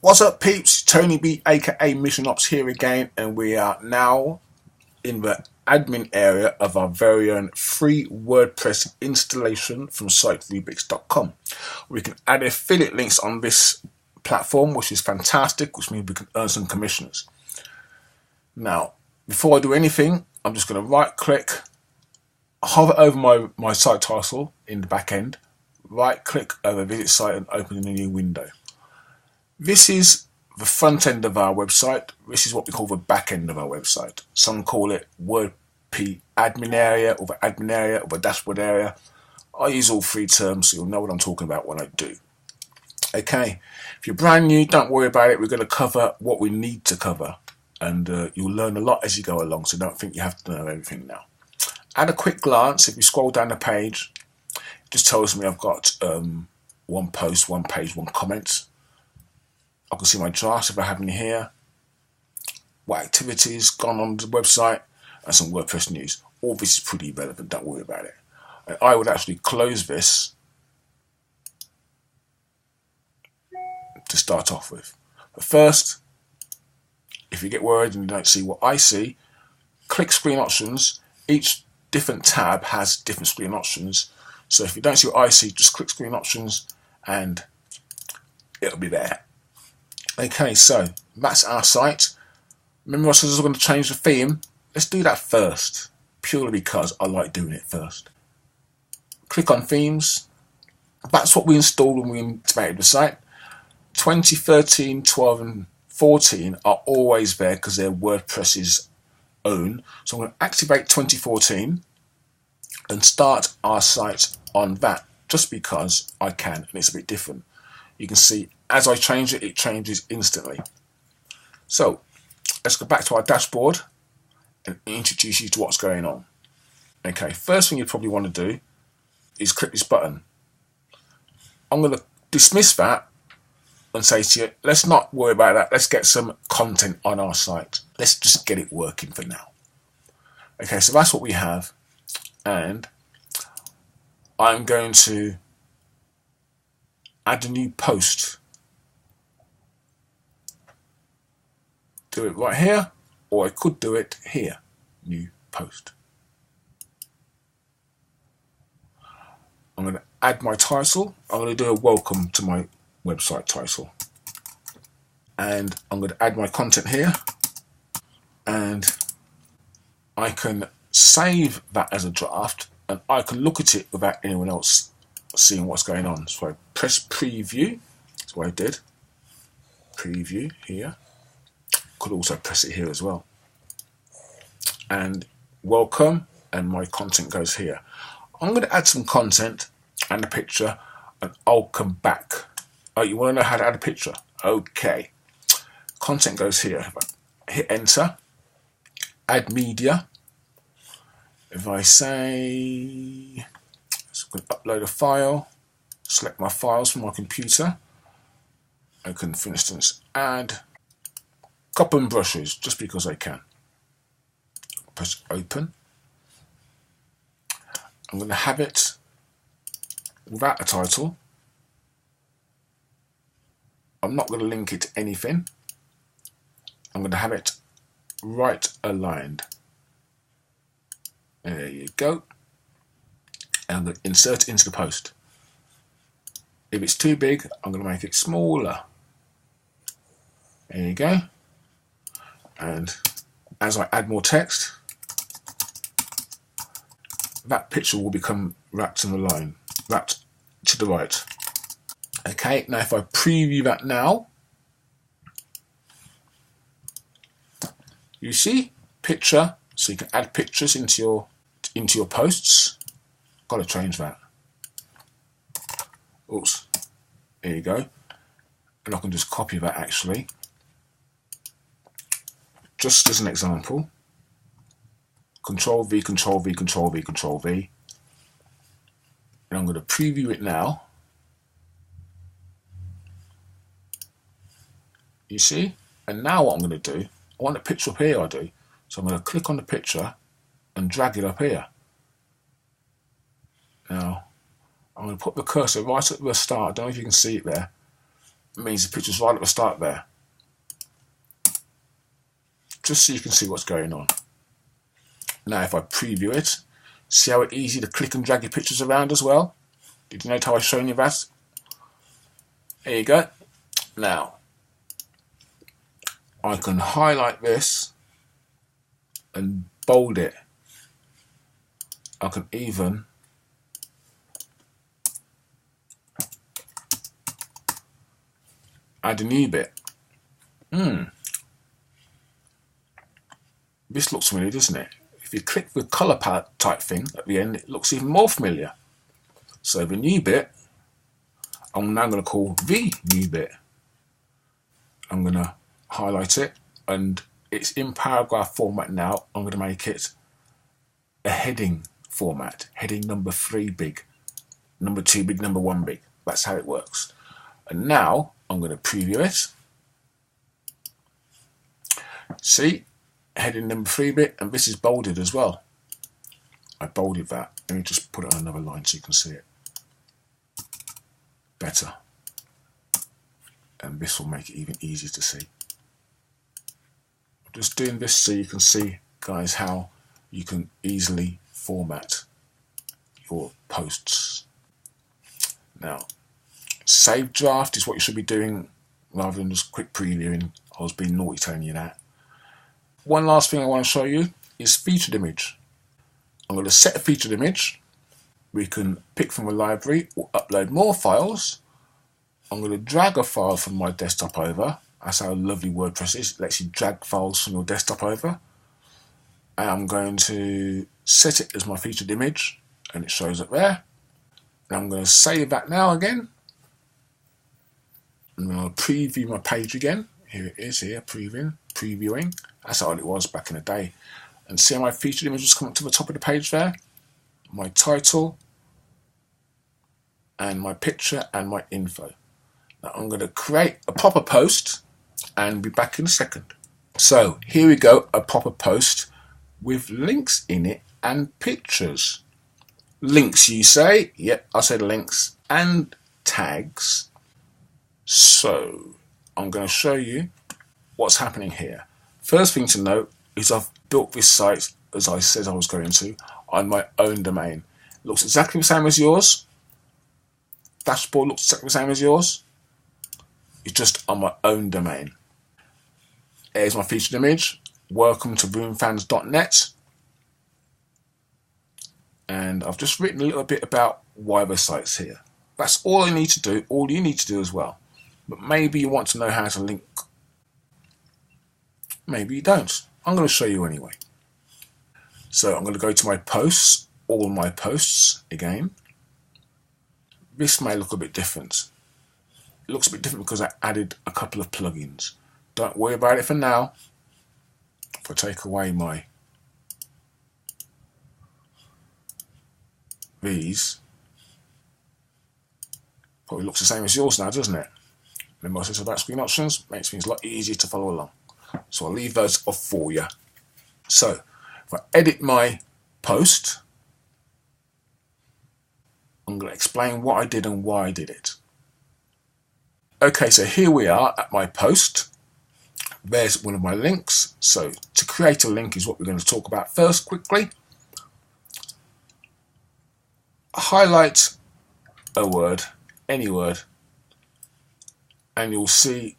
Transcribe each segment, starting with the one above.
What's up, peeps? Tony B, aka Mission Ops, here again, and we are now in the admin area of our very own free WordPress installation from site-rubix.com. We can add affiliate links on this platform, which is fantastic, which means we can earn some commissions. Now, before I do anything, I'm just going to right click, hover over my site title in the back end, right click over visit site and open in a new window. This is the front end of our website. This is what we call the back end of our website. Some call it WordP admin area, or the admin area, or the dashboard area. I use all three terms, so you'll know what I'm talking about when I do. Okay, if you're brand new, don't worry about it. We're going to cover what we need to cover, and you'll learn a lot as you go along, so don't think you have to know everything now. At a quick glance, if you scroll down the page, it just tells me I've got one post, one page, one comment. I can see my drafts if I have any here, what activities gone on the website, and some WordPress news. All this is pretty relevant, don't worry about it. And I would actually close this to start off with. But first, if you get worried and you don't see what I see, click screen options. Each different tab has different screen options. So if you don't see what I see, just click screen options and it'll be there. Okay, so that's our site. Remember I said I was going to change the theme? Let's do that first, purely because I like doing it first. Click on themes. That's what we installed when we integrated the site. 2013, 12 and 14 are always there because they're WordPress's own. So I'm going to activate 2014 and start our site on that just because I can, and it's a bit different. You can see as I change it, it changes instantly. So let's go back to our dashboard and introduce you to what's going on. Okay, first thing you probably want to do is click this button. I'm going to dismiss that and say to you, let's not worry about that. Let's get some content on our site. Let's just get it working for now. Okay, so that's what we have. And I'm going to add a new post. Do it right here, or I could do it here. New post. I'm going to add my title. I'm going to do a welcome to my website title. And I'm going to add my content here. And I can save that as a draft, and I can look at it without anyone else seeing what's going on. So I press preview. That's what I did. Preview here. Could also press it here as well. And welcome, and my content goes here. I'm going to add some content and a picture, and I'll come back. Oh, you want to know how to add a picture? Okay. Content goes here. If I hit enter, add media. If I say, so I'm going to upload a file, select my files from my computer. I can, for instance, add cup and brushes, just because I can. Press open. I'm going to have it without a title. I'm not going to link it to anything. I'm going to have it right aligned. There you go. And I'm going to insert it into the post. If it's too big, I'm going to make it smaller. There you go. And as I add more text, that picture will become wrapped in the line, wrapped to the right. Okay, now if I preview that now, you see picture, so you can add pictures into your posts. Got to change that. Oops, there you go. And I can just copy that actually. Just as an example, Control V, Control V, Control V, Control V. And I'm going to preview it now. You see? And now what I'm going to do, I want a picture up here, I do. So I'm going to click on the picture and drag it up here. Now, I'm going to put the cursor right at the start. I don't know if you can see it there. means the picture's right at the start there. Just so you can see what's going on. Now if I preview it, see how it's easy to click and drag your pictures around as well? Did you notice how I've shown you that? There you go. Now, I can highlight this and bold it. I can even add a new bit. This looks familiar, doesn't it? If you click the colour palette type thing at the end, it looks even more familiar. So the new bit, I'm now going to call the new bit. I'm going to highlight it, and it's in paragraph format now. I'm going to make it a heading format. Heading number 3 big, number 2 big, number 1 big. That's how it works. And now I'm going to preview it. See, heading number 3 bit, and this is bolded as well. I bolded that. Let me just put it on another line so you can see it better. And this will make it even easier to see. I'm just doing this so you can see, guys, how you can easily format your posts. Now, save draft is what you should be doing rather than just quick previewing. I was being naughty telling you that. One last thing I want to show you is featured image. I'm going to set a featured image. We can pick from a library or upload more files. I'm going to drag a file from my desktop over. That's how lovely WordPress is. It lets you drag files from your desktop over. And I'm going to set it as my featured image, and it shows up there. And I'm going to save that now again. I'm going to preview my page again. Here it is here, previewing. That's how it was back in the day. And see how my featured image has come up to the top of the page there? My title, and my picture, and my info. Now I'm going to create a proper post and be back in a second. So here we go, a proper post with links in it and pictures. Links, you say? Yep, I said links. And tags. So I'm going to show you what's happening here. First thing to note is I've built this site, as I said I was going to, on my own domain. It looks exactly the same as yours. Dashboard looks exactly the same as yours. It's just on my own domain. Here's my featured image. Welcome to roomfans.net. And I've just written a little bit about why the site's here. That's all I need to do, all you need to do as well. But maybe you want to know how to link. Maybe you don't. I'm going to show you anyway. So I'm going to go to my posts, all my posts again. This may look a bit different. It looks a bit different because I added a couple of plugins. Don't worry about it for now. If I take away these, probably looks the same as yours now, doesn't it? Remember I said about screen options? Makes things a lot easier to follow along. So I'll leave those off for you. So if I edit my post, I'm going to explain what I did and why I did it. Okay, so here we are at my post. There's one of my links. So to create a link is what we're going to talk about first quickly. Highlight a word, any word, and you'll see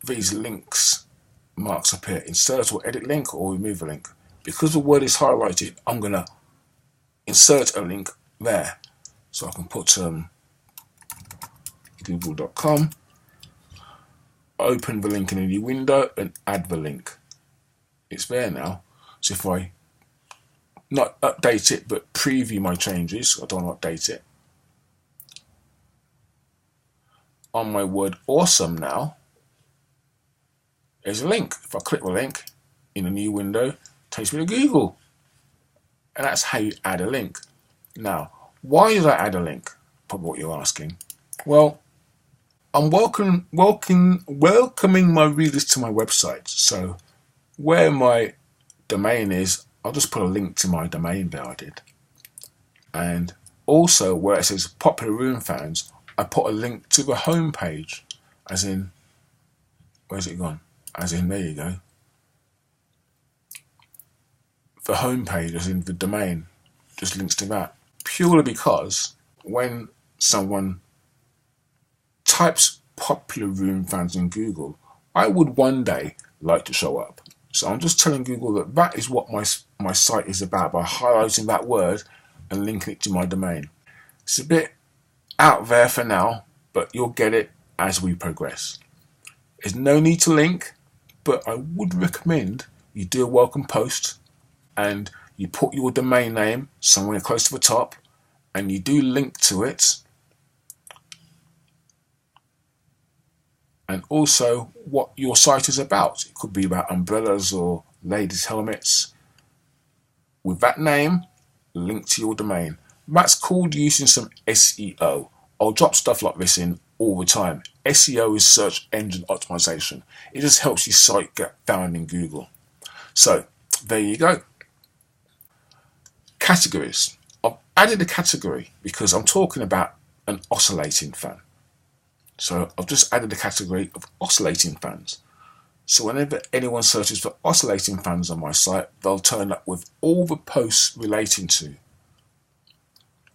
these links marks appear. Insert or edit link or remove a link. Because the word is highlighted, I'm going to insert a link there. So I can put google.com, open the link in a new window and add the link. It's there now. So if I not update it but preview my changes, I don't want to update it. On my word awesome now, there's a link. If I click the link in a new window, it takes me to Google. And that's how you add a link. Now, why did I add a link? Probably what you're asking. Well, I'm welcoming my readers to my website. So where my domain is, I'll just put a link to my domain there I did. And also where it says popular room fans, I put a link to the home page. as in, where's it gone? As in, there you go. The home page, as in the domain, just links to that. Purely because when someone types popular room fans in Google, I would one day like to show up. So I'm just telling Google that that is what my site is about by highlighting that word and linking it to my domain. It's a bit out there for now, but you'll get it as we progress. There's no need to link, but I would recommend you do a welcome post and you put your domain name somewhere close to the top and you do link to it. And also what your site is about. It could be about umbrellas or ladies' helmets. With that name, link to your domain. That's called using some SEO. I'll drop stuff like this in all the time. SEO is search engine optimization. It just helps your site get found in Google. So there you go. Categories. I've added a category because I'm talking about an oscillating fan. So I've just added a category of oscillating fans. So whenever anyone searches for oscillating fans on my site, they'll turn up with all the posts relating to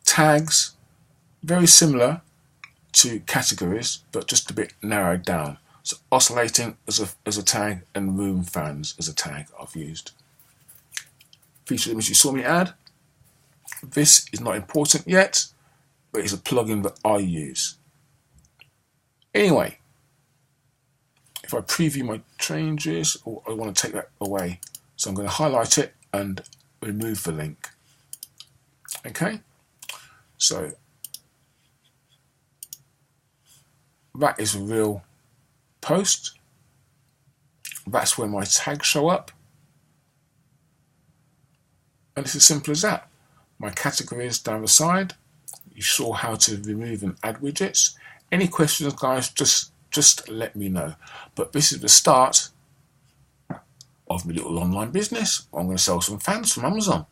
tags, very similar to categories, but just a bit narrowed down. So oscillating as a tag and room fans as a tag I've used. Featured image you saw me add. This is not important yet, but it's a plugin that I use. Anyway, if I preview my changes, or I want to take that away, so I'm going to highlight it and remove the link. Okay, so that is a real post. That's where my tags show up. And it's as simple as that. My categories down the side. You saw how to remove and add widgets. Any questions, guys, just let me know. But this is the start of my little online business. I'm going to sell some fans from Amazon.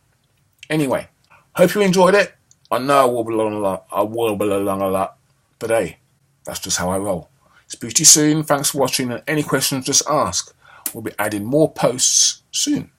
Anyway, hope you enjoyed it. I know I wobble along a lot, but hey, that's just how I roll. Speak to you soon. Thanks for watching, and any questions, just ask. We'll be adding more posts soon.